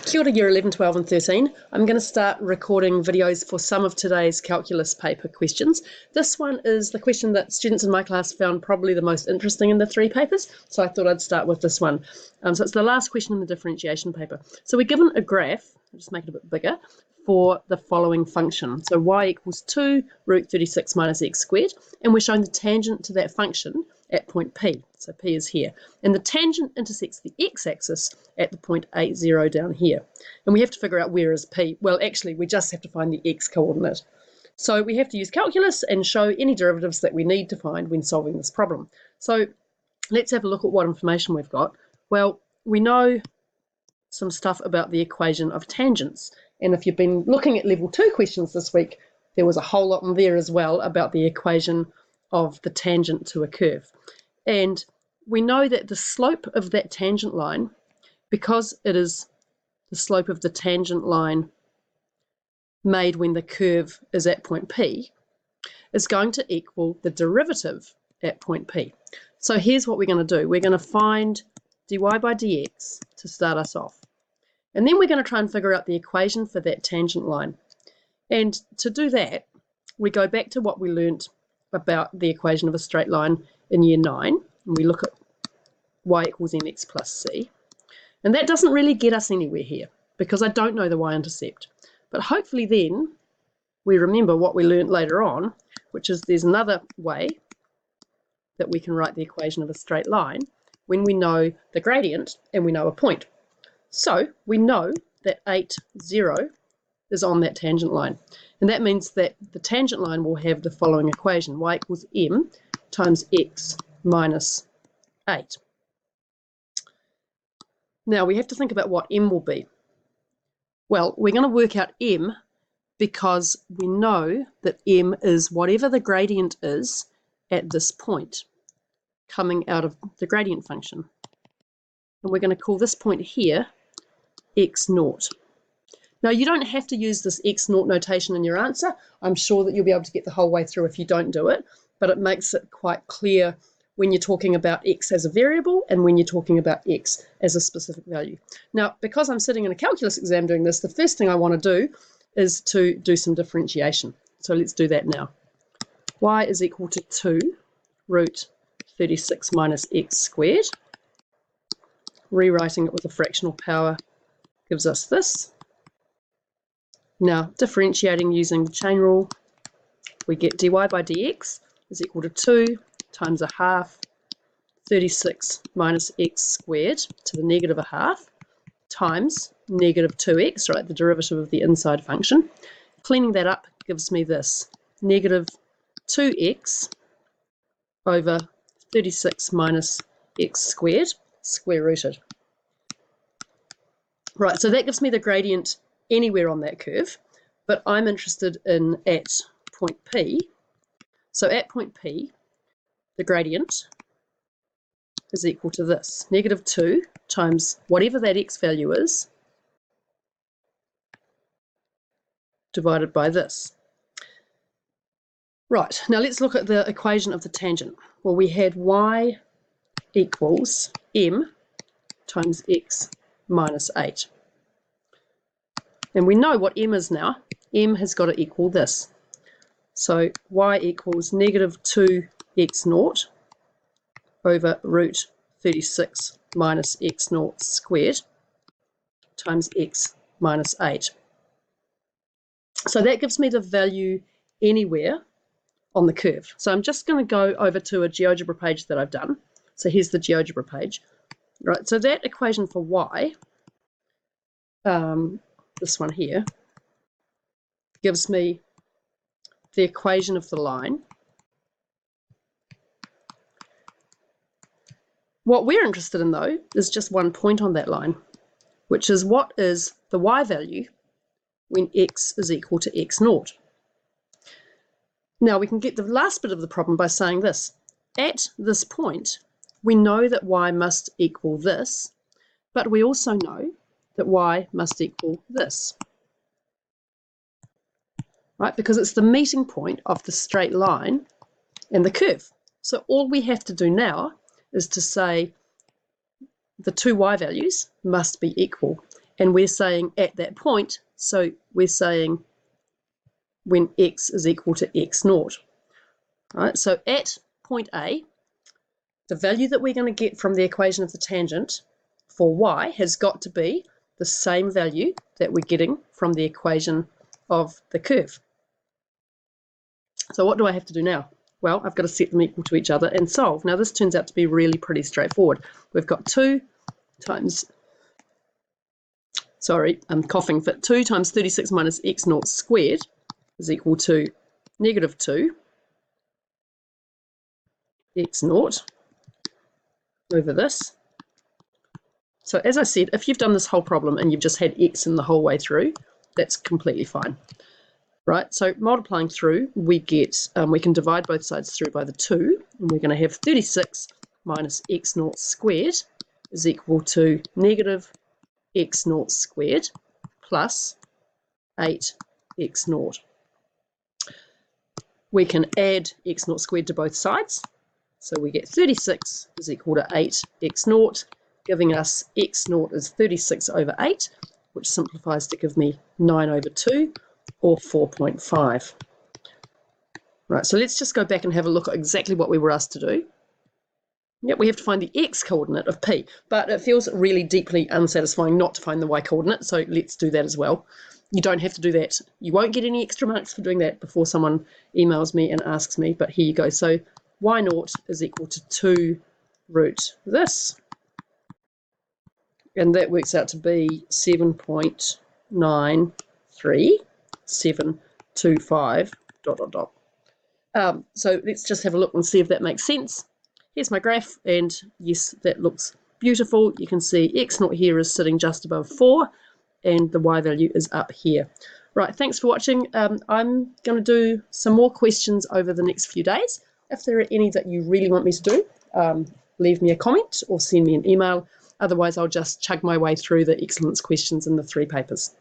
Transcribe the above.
Kia ora Year 11, 12 and 13. I'm going to start recording videos for some of today's calculus paper questions. This one is the question that students in my class found probably the most interesting in the three papers, so I thought I'd start with this one. So it's the last question in the differentiation paper. So we're given a graph, I'll just make it a bit bigger, for the following function. So y equals 2 root 36 minus x squared, and we're showing the tangent to that function at point P. So P is here. And the tangent intersects the x-axis at the point 8, 0 down here. And we have to figure out where is P. Well, actually, we just have to find the x-coordinate. So we have to use calculus and show any derivatives that we need to find when solving this problem. So let's have a look at what information we've got. Well, we know some stuff about the equation of tangents. And if you've been looking at level 2 questions this week, there was a whole lot in there as well about the equation of the tangent to a curve. And we know that the slope of that tangent line, because it is the slope of the tangent line made when the curve is at point P, is going to equal the derivative at point P. So here's what we're going to do. We're going to find dy by dx to start us off. And then we're going to try and figure out the equation for that tangent line. And to do that, we go back to what we learnt about the equation of a straight line in year 9, and we look at y equals mx plus c. And that doesn't really get us anywhere here because I don't know the y-intercept. But hopefully then we remember what we learnt later on, which is there's another way that we can write the equation of a straight line when we know the gradient and we know a point. So we know that 8, 0 is on that tangent line. And that means that the tangent line will have the following equation, y equals m times x minus 8. Now we have to think about what m will be. Well, we're going to work out m because we know that m is whatever the gradient is at this point coming out of the gradient function. And we're going to call this point here x naught. Now, you don't have to use this x naught notation in your answer. I'm sure that you'll be able to get the whole way through if you don't do it, but it makes it quite clear when you're talking about x as a variable and when you're talking about x as a specific value. Now, because I'm sitting in a calculus exam doing this, the first thing I want to do is to do some differentiation. So let's do that now. Y is equal to 2 root 36 minus x squared. Rewriting it with a fractional power gives us this. Now, differentiating using the chain rule, we get dy by dx is equal to 2 times a half 36 minus x squared to the negative a half times negative 2x, right, the derivative of the inside function. Cleaning that up gives me this, negative 2x over 36 minus x squared, square rooted. Right, so that gives me the gradient anywhere on that curve, but I'm interested in at point P. So at point P, the gradient is equal to this, negative 2 times whatever that x value is, divided by this. Right, now let's look at the equation of the tangent. Well, we had y equals m times x minus 8. And we know what m is now. M has got to equal this. So y equals negative 2x naught over root 36 minus x naught squared times x minus 8. So that gives me the value anywhere on the curve. So I'm just going to go over to a GeoGebra page that I've done. So here's the GeoGebra page. Right, so that equation for y, this one here, gives me the equation of the line. What we're interested in, though, is just one point on that line, which is what is the y value when x is equal to x naught. Now, we can get the last bit of the problem by saying this. At this point, we know that y must equal this, but we also know that y must equal this. Right, because it's the meeting point of the straight line and the curve. So all we have to do now is to say the two y values must be equal. And we're saying at that point, so we're saying when x is equal to x naught. All right, so at point A, the value that we're going to get from the equation of the tangent for y has got to be the same value that we're getting from the equation of the curve. So what do I have to do now? Well, I've got to set them equal to each other and solve. Now this turns out to be really pretty straightforward. We've got 2 times, sorry, I'm coughing, but 2 times 36 minus x naught squared is equal to negative 2 x naught over this. So as I said, if you've done this whole problem and you've just had x in the whole way through, that's completely fine. Right, so multiplying through, we get, we can divide both sides through by the 2, and we're going to have 36 minus x naught squared is equal to negative x naught squared plus 8 x naught. We can add x naught squared to both sides, so we get 36 is equal to 8 x naught, giving us x naught is 36 over 8, which simplifies to give me 9 over 2, or 4.5. Right, so let's just go back and have a look at exactly what we were asked to do. Yep, we have to find the x coordinate of P, but it feels really deeply unsatisfying not to find the y coordinate, so let's do that as well. You don't have to do that. You won't get any extra marks for doing that before someone emails me and asks me, but here you go. So y naught is equal to 2 root this, and that works out to be 7.93. 725 ... So let's just have a look and see if that makes sense. Here's my graph, and yes, that looks beautiful. You can see x naught here is sitting just above 4, and the y value is up here. Right, thanks for watching. I'm going to do some more questions over the next few days. If there are any that you really want me to do, leave me a comment or send me an email. Otherwise, I'll just chug my way through the excellence questions in the 3 papers.